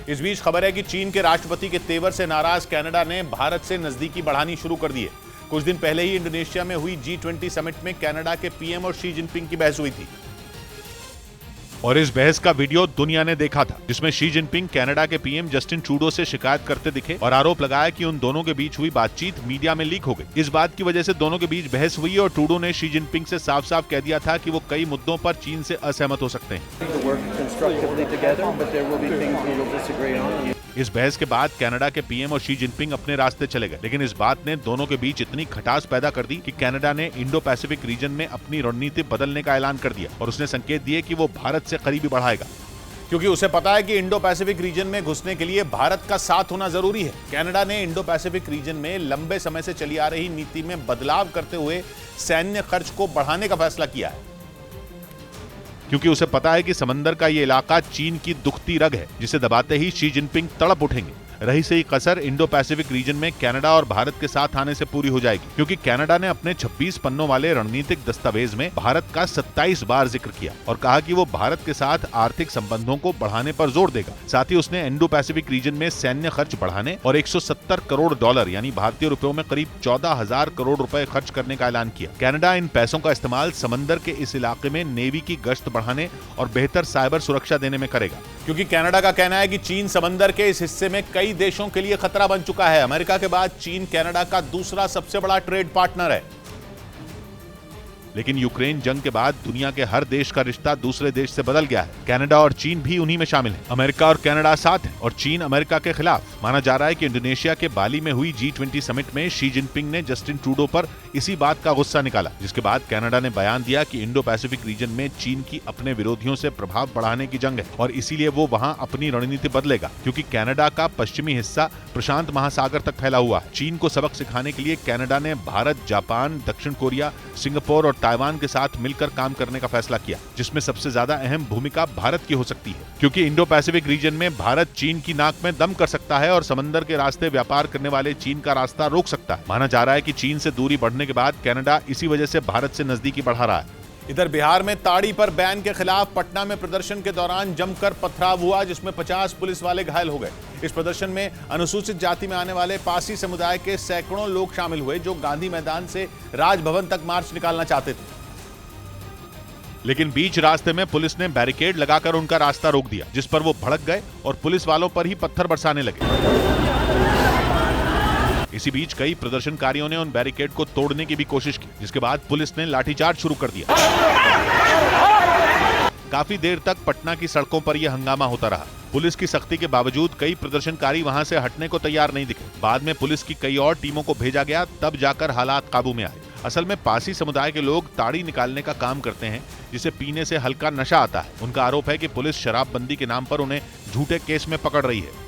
इस बीच खबर है कि चीन के राष्ट्रपति के तेवर से नाराज कनाडा ने भारत से नजदीकी बढ़ानी शुरू कर दी है। कुछ दिन पहले ही इंडोनेशिया में हुई G20 समिट में कनाडा के पीएम और शी जिनपिंग की बहस हुई थी और इस बहस का वीडियो दुनिया ने देखा था, जिसमें शी जिनपिंग कनाडा के पीएम जस्टिन ट्रूडो से शिकायत करते दिखे और आरोप लगाया कि उन दोनों के बीच हुई बातचीत मीडिया में लीक हो गई। इस बात की वजह से दोनों के बीच बहस हुई और ट्रूडो ने शी जिनपिंग से साफ साफ कह दिया था कि वो कई मुद्दों पर चीन से असहमत हो सकते हैं। इस बहस के बाद कनाडा के पीएम और शी जिनपिंग अपने रास्ते चले गए, लेकिन इस बात ने दोनों के बीच इतनी खटास पैदा कर दी कि कनाडा ने इंडो पैसिफिक रीजन में अपनी रणनीति बदलने का ऐलान कर दिया और उसने संकेत दिए कि वो भारत से करीबी बढ़ाएगा, क्योंकि उसे पता है कि इंडो पैसिफिक रीजन में घुसने के लिए भारत का साथ होना जरूरी है। कनाडा ने इंडो पैसिफिक रीजन में लंबे समय से चली आ रही नीति में बदलाव करते हुए सैन्य खर्च को बढ़ाने का फैसला किया है, क्योंकि उसे पता है कि समंदर का ये इलाका चीन की दुखती रग है, जिसे दबाते ही शी जिनपिंग तड़प उठेंगे। रही सही कसर इंडो पैसिफिक रीजन में कनाडा और भारत के साथ आने से पूरी हो जाएगी, क्योंकि कनाडा ने अपने 26 पन्नों वाले रणनीतिक दस्तावेज में भारत का 27 बार जिक्र किया और कहा कि वो भारत के साथ आर्थिक संबंधों को बढ़ाने पर जोर देगा। साथ ही उसने इंडो पैसिफिक रीजन में सैन्य खर्च बढ़ाने और 170 करोड़ डॉलर यानी भारतीय रुपयों में करीब 14,000 करोड़ रुपए खर्च करने का ऐलान किया। कनाडा इन पैसों का इस्तेमाल समंदर के इस इलाके में नेवी की गश्त बढ़ाने और बेहतर साइबर सुरक्षा देने में करेगा, क्योंकि कनाडा का कहना है कि चीन समंदर के इस हिस्से में कई देशों के लिए खतरा बन चुका है। अमेरिका के बाद चीन कनाडा का दूसरा सबसे बड़ा ट्रेड पार्टनर है, लेकिन यूक्रेन जंग के बाद दुनिया के हर देश का रिश्ता दूसरे देश से बदल गया है। कनाडा और चीन भी उन्हीं में शामिल है। अमेरिका और कनाडा साथ है और चीन अमेरिका के खिलाफ। माना जा रहा है कि इंडोनेशिया के बाली में हुई G20 समिट में शी जिनपिंग ने जस्टिन ट्रूडो पर इसी बात का गुस्सा निकाला, जिसके बाद कनाडा ने बयान दिया कि इंडो पैसिफिक रीजन में चीन की अपने विरोधियों से प्रभाव बढ़ाने की जंग है और इसीलिए वो वहां अपनी रणनीति बदलेगा, क्योंकि कनाडा का पश्चिमी हिस्सा प्रशांत महासागर तक फैला हुआ है। चीन को सबक सिखाने के लिए कनाडा ने भारत, जापान, दक्षिण कोरिया, सिंगापुर और ताइवान के साथ मिलकर काम करने का फैसला किया, जिसमें सबसे ज्यादा अहम भूमिका भारत की हो सकती है, क्योंकि इंडो पैसिफिक रीजन में भारत चीन की नाक में दम कर सकता है और समंदर के रास्ते व्यापार करने वाले चीन का रास्ता रोक सकता है। माना जा रहा है कि चीन से दूरी बढ़ने के बाद कनाडा इसी वजह से भारत से नजदीकी बढ़ा रहा है। इधर बिहार में ताड़ी पर बैन के खिलाफ पटना में प्रदर्शन के दौरान जमकर पथराव हुआ, जिसमें 50 पुलिस वाले घायल हो गए। इस प्रदर्शन में अनुसूचित जाति में आने वाले पासी समुदाय के सैकड़ों लोग शामिल हुए, जो गांधी मैदान से राजभवन तक मार्च निकालना चाहते थे, लेकिन बीच रास्ते में पुलिस ने बैरिकेड लगाकर उनका रास्ता रोक दिया, जिस पर वो भड़क गए और पुलिस वालों पर ही पत्थर बरसाने लगे। इसी बीच कई प्रदर्शनकारियों ने उन बैरिकेड को तोड़ने की भी कोशिश की, जिसके बाद पुलिस ने लाठीचार्ज शुरू कर दिया। काफी देर तक पटना की सड़कों पर यह हंगामा होता रहा। पुलिस की सख्ती के बावजूद कई प्रदर्शनकारी वहां से हटने को तैयार नहीं दिखे। बाद में पुलिस की कई और टीमों को भेजा गया, तब जाकर हालात काबू में आए। असल में पासी समुदाय के लोग ताड़ी निकालने का काम करते हैं, जिसे पीने से हल्का नशा आता है। उनका आरोप है कि पुलिस शराबबंदी के नाम पर उन्हें झूठे केस में पकड़ रही है।